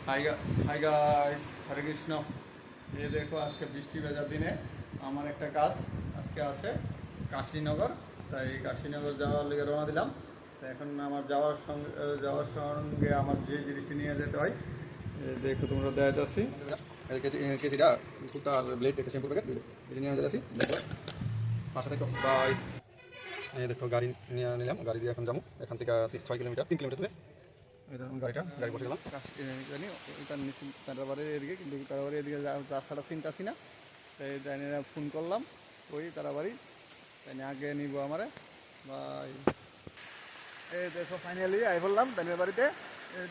High hi guys, হরে কৃষ্ণ। এই দেখো, আজকে বৃষ্টি ভেজা দিনে আমার একটা কাজ আজকে আছে কাশীনগর। তাই কাশীনগর যাওয়ার লেগে রওনা দিলাম। তো এখন আমার যাওয়ার সঙ্গে আমার যে জিনিসটি নিয়ে যেতে হয়, দেখো তোমরা দেখাতে যাচ্ছি কেজিটা কুকুরটা আর ব্লেড, একটা শ্যাম্পু প্যাকেট এটা নিয়ে যেতেছি। দেখো পাশে থেকে বাই। এই দেখো গাড়ি নিয়ে নিলাম, গাড়ি দিয়ে এখন যাবো এখান থেকে 3 কিলোমিটার দূরে। গাড়ি বসে গেলাম জানি ওইটার নিচে তারাবাড়ির এদিকে, কিন্তু তারাবাড়ির এদিকে রাস্তাটা চিন্তা না। তাই তাইনে ফোন করলাম, ওই তারাবাড়ি তাই আগে নিব আমারে ভাই। এই দেখো ফাইনালি আই বললাম তাইনের বাড়িতে।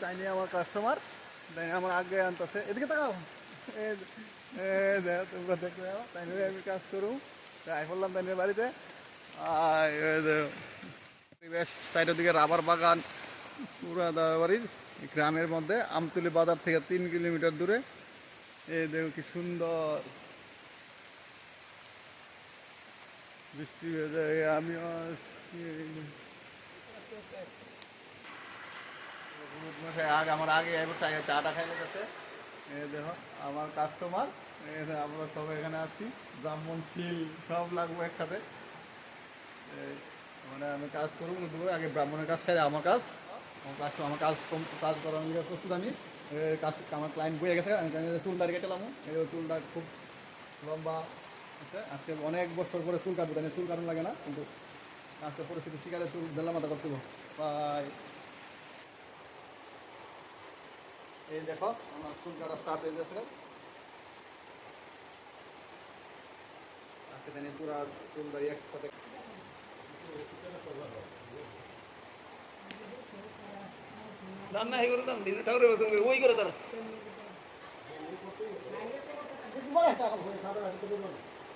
তাই নিয়ে আমার কাস্টমার, তাই আমার আগে আনতেছে। এদিকে তাকাও, তোমরা দেখতে যাও, তাই নিয়ে আমি কাজ করুন। তাই আই বললাম তাইনের বাড়িতে। পরিবেশ সাইডের দিকে রাবার বাগান, পুরা দাদাবাড়ির গ্রামের মধ্যে আমতলী বাজার থেকে 3 কিলোমিটার দূরে। এই দেখো কি সুন্দর বৃষ্টি হয়ে যায়। আমি আমার আগে চাটা খাইলে গেছে। এই দেখো আমার কাস্টমার, আমরা সবাই এখানে আছি। ব্রাহ্মণ শীল সব লাগবো একসাথে। মানে আমি কাজ করবো দুপুরে, আগে ব্রাহ্মণের কাজ খাই আমার কাজ। আমার কাজ করার নিয়ে প্রস্তুত আমি। কাজ আমার ক্লায়েন্ট বয়ে গেছে, আমি চুলটা রেখে গেলাম। এই চুলটা খুব লম্বা আছে, আজকে অনেক বছর পরে চুল কাটবো, তাই চুল কাটানো লাগে না, কিন্তু আজকে পরিস্থিতি শিকারে চুল বেলা মাথা করতে হবে। এই দেখো আমার চুল কাটা স্টার্ট হয়ে গেছে আজকে, তাই পুরা চুল দাঁড়িয়ে একসাথে। রান্না হয়ে করে দাম দিন ঠাকুরের সঙ্গে ওই করে তারা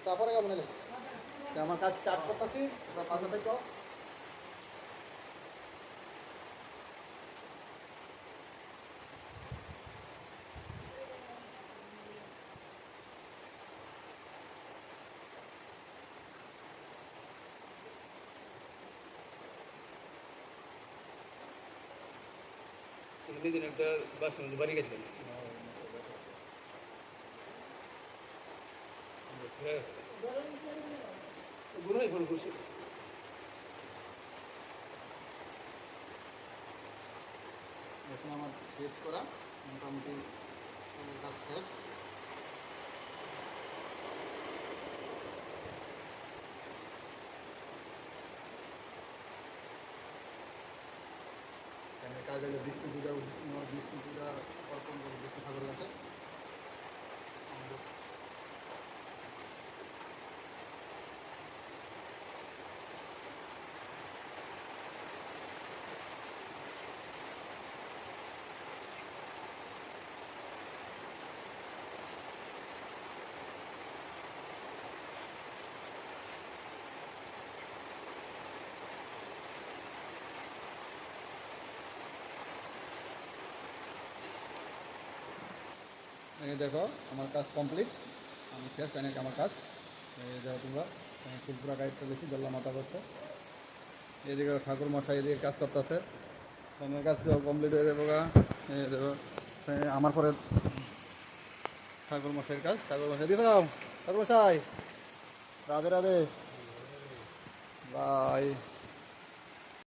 তারপরে আমার কাজ স্টার্ট করতেছি, পাশে থেকে। দিন একটা বাস বাড়ি গেছিলেন গুনাই ফোন করছি। এখন আমার শেষ করা মোটামুটি কাজ শেষ। কাজ হলো বিষ্ণু পূজা অর্পণ করবো বিষ্ণু ঠাকুরের কাছে। এই দেখো আমার কাজ কমপ্লিট, আমি শেষ। আমার কাজ এই দেখো তোমরা, ফুলপুরা গাইডটা বেশি জল্লা মাথা করছে। এদিকে ঠাকুর মশাই এদিকে কাজ করতেছে, আমার কাজ কমপ্লিট হয়ে যাবো। এই দেখো আমার পরে ঠাকুর মশাইয়ের কাজ। ঠাকুর মশাই দিয়ে দাও, ঠাকুর মশাই রাধে রাধে বাই।